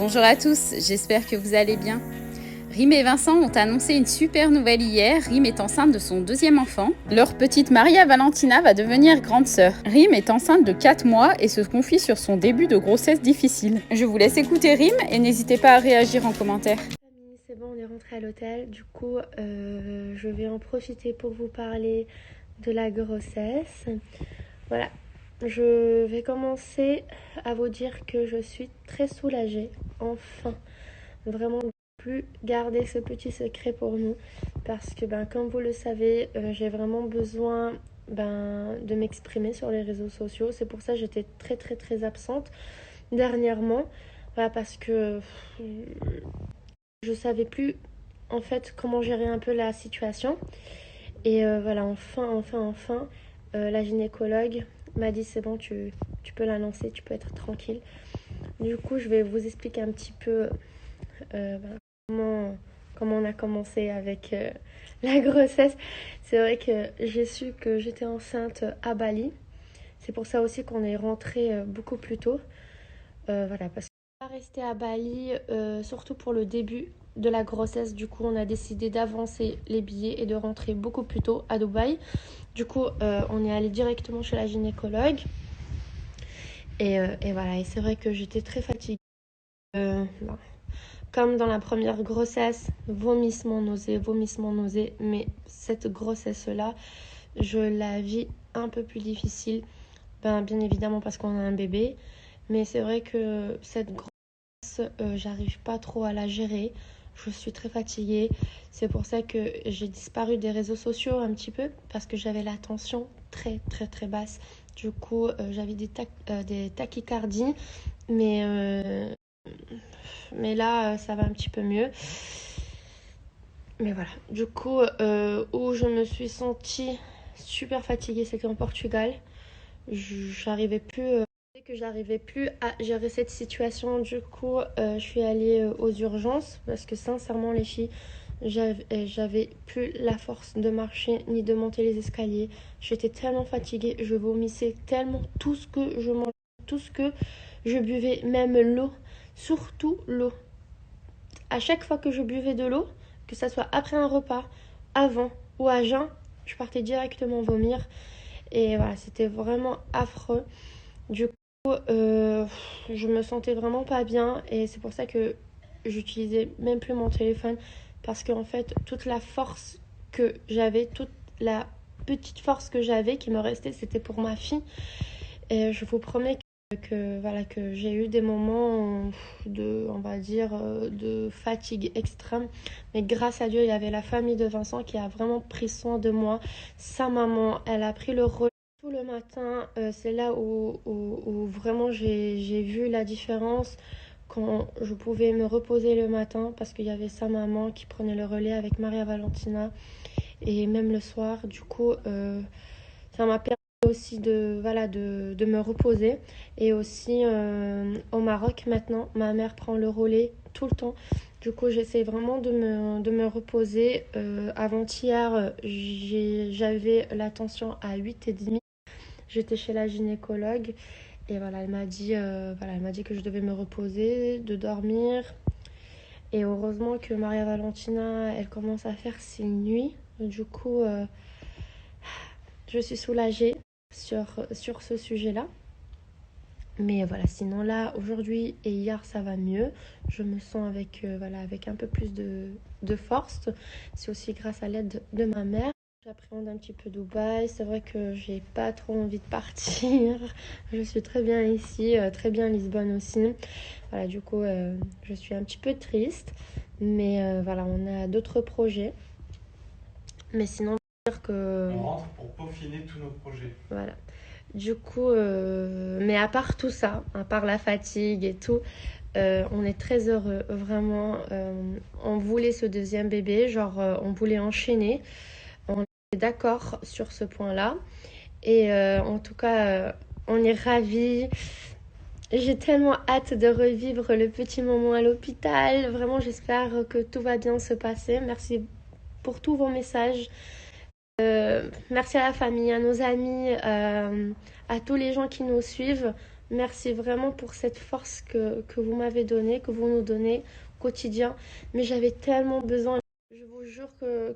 Bonjour à tous, j'espère que vous allez bien. Rim et Vincent ont annoncé une super nouvelle hier. Rim est enceinte de son deuxième enfant. Leur petite Maria Valentina va devenir grande sœur. Rim est enceinte de 4 mois et se confie sur son début de grossesse difficile. Je vous laisse écouter Rim et n'hésitez pas à réagir en commentaire. C'est bon, on est rentré à l'hôtel. Du coup, je vais en profiter pour vous parler de la grossesse. Voilà, je vais commencer à vous dire que je suis très soulagée. Enfin, vraiment plus garder ce petit secret pour nous. Parce que, comme vous le savez, j'ai vraiment besoin de m'exprimer sur les réseaux sociaux. C'est pour ça que j'étais très absente dernièrement. Voilà, parce que je savais plus en fait comment gérer un peu la situation. Et voilà, enfin, la gynécologue m'a dit c'est bon, tu peux l'annoncer, tu peux être tranquille. Du coup, je vais vous expliquer un petit peu comment on a commencé avec la grossesse. C'est vrai que j'ai su que j'étais enceinte à Bali. C'est pour ça aussi qu'on est rentré beaucoup plus tôt. Voilà, parce qu'on va rester à Bali, surtout pour le début de la grossesse. Du coup, on a décidé d'avancer les billets et de rentrer beaucoup plus tôt à Dubaï. Du coup, on est allé directement chez la gynécologue. Et voilà, et c'est vrai que j'étais très fatiguée. Comme dans la première grossesse, vomissement, nausée. Mais cette grossesse-là, je la vis un peu plus difficile. Bien évidemment parce qu'on a un bébé. Mais c'est vrai que cette grossesse, j'arrive pas trop à la gérer. Je suis très fatiguée. C'est pour ça que j'ai disparu des réseaux sociaux un petit peu. Parce que j'avais la tension très basse. Du coup, j'avais des tachycardies. Mais là, ça va un petit peu mieux. Mais voilà. Du coup, où je me suis sentie super fatiguée, c'était en Portugal. J'arrivais plus, que j'arrivais plus à gérer cette situation. Du coup, je suis allée aux urgences parce que sincèrement, les filles, j'avais plus la force de marcher ni de monter les escaliers. J'étais tellement fatiguée, je vomissais tellement tout ce que je mangeais, tout ce que je buvais, même l'eau, surtout l'eau. À chaque fois que je buvais de l'eau, que ça soit après un repas, avant ou à jeun, je partais directement vomir. Et voilà, c'était vraiment affreux. Du coup, je me sentais vraiment pas bien. Et c'est pour ça que j'utilisais même plus mon téléphone. Parce qu'en fait, toute la force que j'avais, toute la petite force que j'avais qui me restait, c'était pour ma fille. Et je vous promets que j'ai eu des moments on va dire, de fatigue extrême. Mais grâce à Dieu, il y avait la famille de Vincent qui a vraiment pris soin de moi. Sa maman, elle a pris le relais tout le matin. C'est là où vraiment j'ai vu la différence quand je pouvais me reposer le matin parce qu'il y avait sa maman qui prenait le relais avec Maria Valentina et même le soir. Du coup, ça m'a permis aussi de me reposer. Et aussi au Maroc maintenant, ma mère prend le relais tout le temps. Du coup, j'essaie vraiment de me reposer. Avant-hier, j'avais la tension à 8,5. J'étais chez la gynécologue et voilà, elle m'a dit que je devais me reposer, de dormir. Et heureusement que Maria Valentina, elle commence à faire ses nuits. Du coup, je suis soulagée sur ce sujet-là. Mais voilà, sinon là, aujourd'hui et hier, ça va mieux. Je me sens avec un peu plus de force. C'est aussi grâce à l'aide de ma mère. J'appréhende un petit peu Dubaï. C'est vrai que j'ai pas trop envie de partir. Je suis très bien ici, très bien Lisbonne aussi. Voilà, du coup, je suis un petit peu triste. Mais voilà, on a d'autres projets. Mais sinon, dire que On rentre pour peaufiner tous nos projets. voilà. Du coup, mais à part tout ça, à part la fatigue et tout, on est très heureux, vraiment. On voulait ce deuxième bébé, genre on voulait enchaîner. On est d'accord sur ce point-là. Et en tout cas, on est ravis. J'ai tellement hâte de revivre le petit moment à l'hôpital. Vraiment, j'espère que tout va bien se passer. Merci pour tous vos messages. Merci à la famille, à nos amis, à tous les gens qui nous suivent. Merci vraiment pour cette force que vous m'avez donnée, que vous nous donnez au quotidien. Mais j'avais tellement besoin. Je vous jure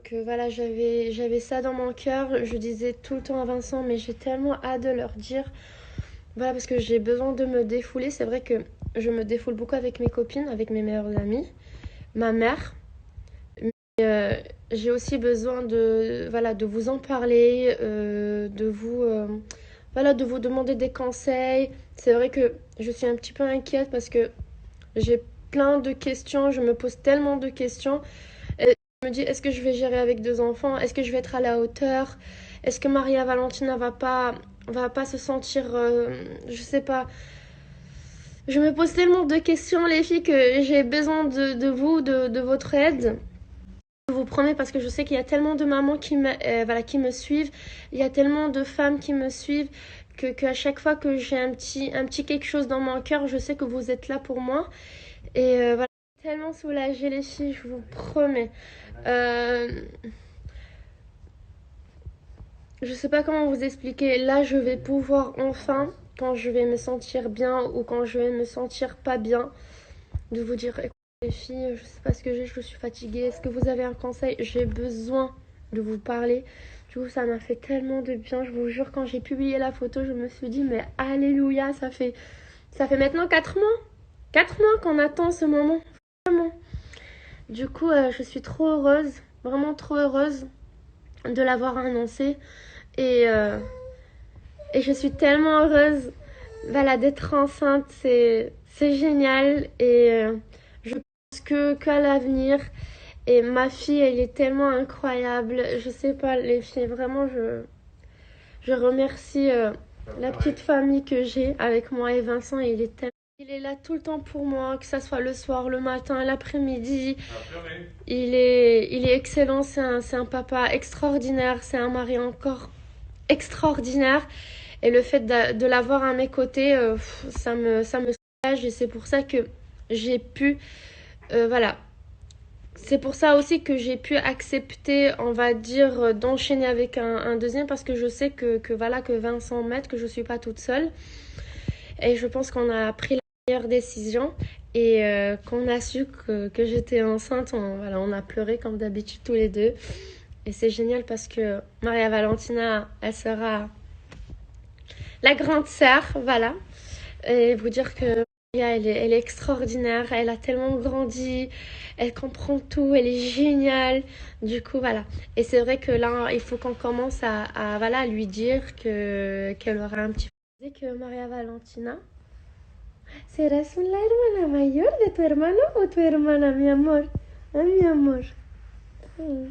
que voilà, j'avais ça dans mon cœur. Je disais tout le temps à Vincent, mais j'ai tellement hâte de leur dire. Voilà, parce que j'ai besoin de me défouler. C'est vrai que je me défoule beaucoup avec mes copines, avec mes meilleures amies, ma mère. Euh, j'ai aussi besoin de, voilà, de vous en parler, voilà, de vous demander des conseils. C'est vrai que je suis un petit peu inquiète parce que j'ai plein de questions, je me pose tellement de questions. Et je me dis, est-ce que je vais gérer avec 2 enfants? Est-ce que je vais être à la hauteur? Est-ce que Maria Valentina va pas se sentir, je sais pas. Je me pose tellement de questions, les filles, que j'ai besoin de vous, de votre aide. Je vous promets parce que je sais qu'il y a tellement de mamans voilà, qui me suivent, il y a tellement de femmes qui me suivent que à chaque fois que j'ai un petit quelque chose dans mon cœur, je sais que vous êtes là pour moi. Et voilà, tellement soulagée les filles, je vous promets. Je sais pas comment vous expliquer. Là, je vais pouvoir enfin, quand je vais me sentir bien ou quand je vais me sentir pas bien, de vous dire, écoutez les filles, je sais pas ce que j'ai, je suis fatiguée. Est-ce que vous avez un conseil? J'ai besoin de vous parler. Du coup, ça m'a fait tellement de bien. Je vous jure, quand j'ai publié la photo, je me suis dit, mais alléluia, ça fait maintenant 4 mois. 4 mois qu'on attend ce moment. Vraiment. Du coup, je suis trop heureuse, vraiment trop heureuse de l'avoir annoncé. Et, euh, et je suis tellement heureuse, voilà, d'être enceinte. C'est génial. Et je pense qu'à l'avenir. Et ma fille, elle est tellement incroyable. Je sais pas, les filles, vraiment, je remercie la petite famille que j'ai avec moi et Vincent. Il est là tout le temps pour moi, que ça soit le soir, le matin, l'après-midi. Il est excellent, c'est un papa extraordinaire, c'est un mari encore extraordinaire. Et le fait de l'avoir à mes côtés, ça me soulage. Et c'est pour ça que j'ai pu, voilà. C'est pour ça aussi que j'ai pu accepter, on va dire, d'enchaîner avec un deuxième parce que je sais voilà, que Vincent m'aide, que je suis pas toute seule. Et je pense qu'on a pris la meilleure décision et qu'on a su que j'étais enceinte, voilà, on a pleuré comme d'habitude tous les deux. Et c'est génial parce que Maria Valentina, elle sera la grande sœur, voilà. Et vous dire que Maria, elle est extraordinaire, elle a tellement grandi, elle comprend tout, elle est géniale. Du coup, voilà. Et c'est vrai que là, il faut qu'on commence voilà, lui dire qu'elle aura un petit peu. Que Maria Valentina, ¿serás la hermana mayor de tu hermano o tu hermana, mi amor? Ah, mi amor. Mm.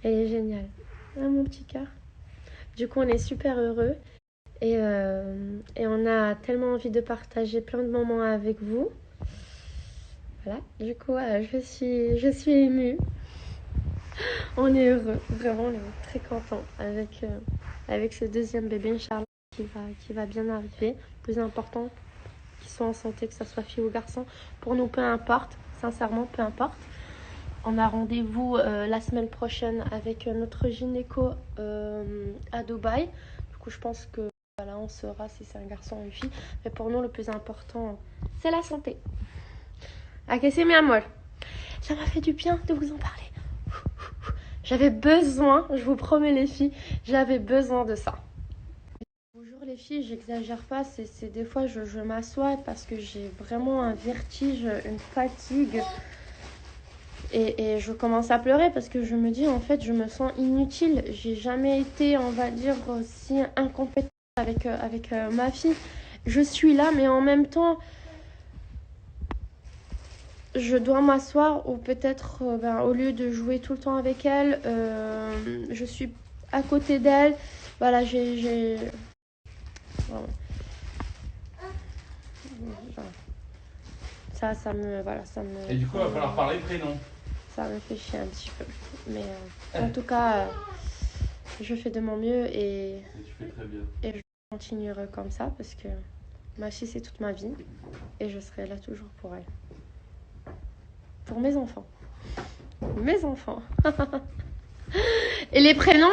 Elle est géniale. Ah, mon petit cœur. Du coup, on est super heureux. Et on a tellement envie de partager plein de moments avec vous. Voilà. Du coup, je suis émue. On est heureux. Vraiment, on est très contents avec ce deuxième bébé, Inch'Allah, qui va bien arriver. Le plus important, qu'ils soient en santé, que ce soit fille ou garçon. Pour nous, peu importe. Sincèrement, peu importe. On a rendez-vous la semaine prochaine avec notre gynéco à Dubaï. Du coup, je pense que voilà, on saura si c'est un garçon ou une fille. Mais pour nous, le plus important, c'est la santé. Ah, que c'est mi amor. Ça m'a fait du bien de vous en parler. J'avais besoin, je vous promets les filles, j'avais besoin de ça. Bonjour les filles, j'exagère pas, c'est des fois je m'assois parce que j'ai vraiment un vertige, une fatigue. Et je commence à pleurer parce que je me dis, en fait, je me sens inutile. J'ai jamais été, on va dire, si incompétente avec ma fille. Je suis là, mais en même temps, je dois m'asseoir ou peut-être, au lieu de jouer tout le temps avec elle, je suis à côté d'elle. Voilà, Voilà. Ça me... Voilà, ça me... Et du coup, il va falloir parler prénom. Ça me fait chier un petit peu. Mais en tout cas, je fais de mon mieux et tu fais très bien. Et je continuerai comme ça parce que ma fille, c'est toute ma vie. Et je serai là toujours pour elle. Pour mes enfants. Mes enfants. Et les prénoms?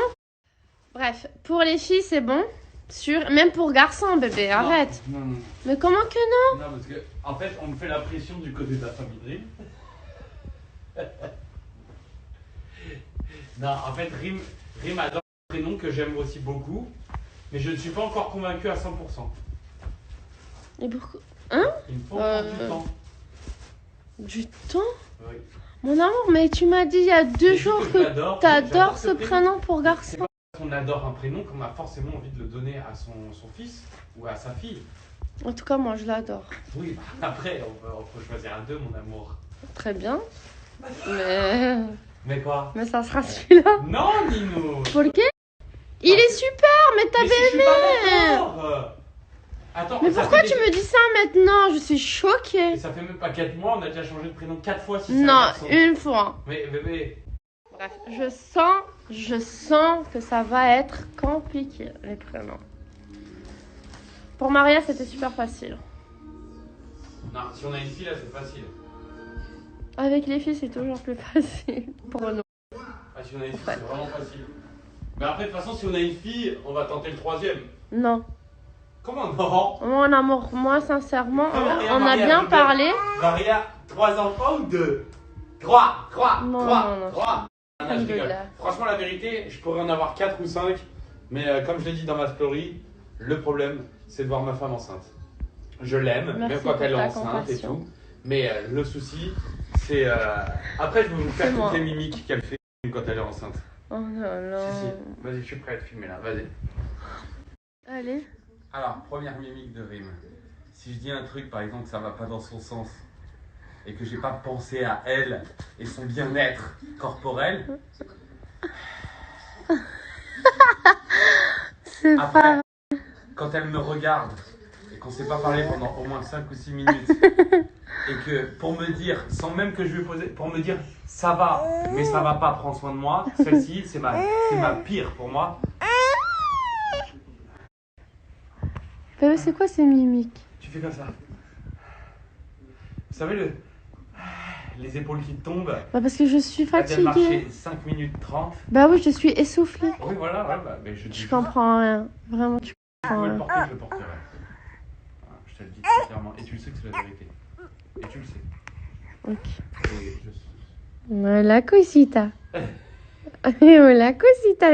Bref, pour les filles, c'est bon. Sûr. Même pour garçons, bébé, arrête. Non, non, Mais comment que non? non, parce que, en fait, on me fait la pression du côté de la famille de Rim. Non, en fait, Rim adore un prénom que j'aime aussi beaucoup, mais je ne suis pas encore convaincu à 100%. Et pourquoi? Il me faut encore du temps. Du temps? Oui. Mon amour, mais tu m'as dit il y a 2 Mais jours vu que j'adore t'adores ce prénom pour C'est garçon. pas parce qu'on adore un prénom qu'on a forcément envie de le donner à son fils ou à sa fille. En tout cas, moi, je l'adore. Oui, après, on peut choisir un d'eux, mon amour. Très bien. Mais quoi? Mais ça sera celui-là. Non, Nino! Pourquoi? Il est super, mais t'avais Mais si je suis aimé. pas d'accord. Attends, Mais ça pourquoi fait tu me dis ça maintenant? Je suis choquée. Et ça fait même pas 4 mois, on a déjà changé de prénom 4 fois si c'est un Non, garçon. une fois. Mais bébé, Bref, je sens que ça va être compliqué, les prénoms. Pour Maria, c'était super facile. non, si on a une fille là, c'est facile. Avec les filles, c'est toujours plus facile pour nous. Ah, si on a une fille, c'est vraiment facile. Mais après, de toute façon, si on a une fille, on va tenter le 3e. Non. Comment non? Mon amour, moi, sincèrement, Maria, on a Maria, bien rigole. parlé. Maria, 3 enfants ou 2? 3, 3, Non, 3, non, non. 3. Non, je rigole. Alhamdoulilah. Franchement, la vérité, je pourrais en avoir 4 ou 5. Mais comme je l'ai dit dans ma story, le problème, c'est de voir ma femme enceinte. Je l'aime, Merci même quand pour elle est ta enceinte compassion. et tout. Mais le souci, c'est. Après, je vais vous faire C'est moi. toutes les mimiques qu'elle fait quand elle est enceinte. Oh là là. Si, si. Vas-y, je suis prêt à te filmer là, vas-y. Allez. Alors, première mimique de Rim. Si je dis un truc, par exemple, que ça va pas dans son sens et que j'ai pas pensé à elle et son bien-être corporel, C'est après, pas... quand elle me regarde et qu'on s'est pas parlé pendant au moins 5 ou 6 minutes et que pour me dire, sans même que je lui ai posé, pour me dire ça va, mais ça va pas, prends soin de moi, celle-ci, c'est ma pire pour moi. Bébé, c'est quoi ces mimiques? Tu fais comme ça. Vous savez, les épaules qui tombent. Bah parce que je suis Elle vient de fatiguée. marcher 5 minutes 30. Bah oui, je suis essoufflée. Oui, voilà, ouais, bah, mais je dis. Je comprends rien. Vraiment, tu Si tu comprends veux le rien. porter, je le porterai. Voilà, je te le dis très clairement. Et tu le sais que c'est la vérité. Et tu le sais. Ok. Et La cosita. La cosita.